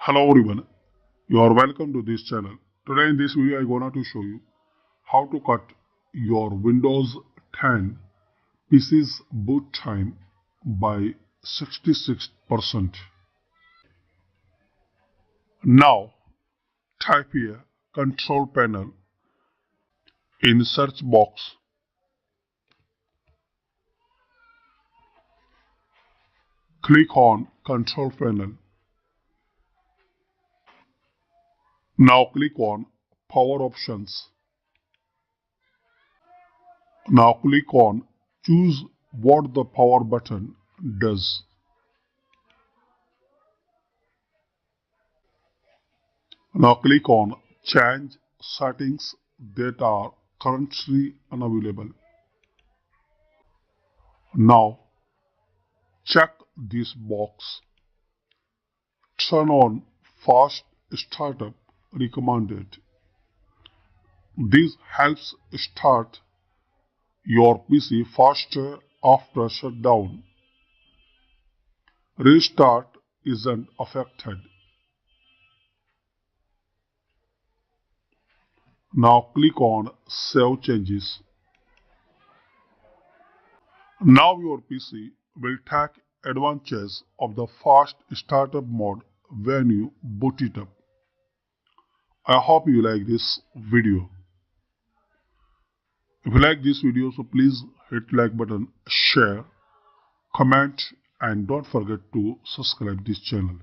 Hello everyone, you are welcome to this channel. Today in this video I am gonna to show you how to cut your Windows 10 PC's boot time by 66%. Now type here control panel in search box. Click on control panel. Now click on power options. Now click on choose what the power button does. Now click on change settings that are currently unavailable. Now check this box. Turn on fast startup recommended. This helps start your PC faster after shutdown. Restart isn't affected. Now click on Save Changes. Now your PC will take advantage of the fast startup mode when you boot it up. I hope you like this video. If you like this video, so please hit like button, share, comment and don't forget to subscribe this channel.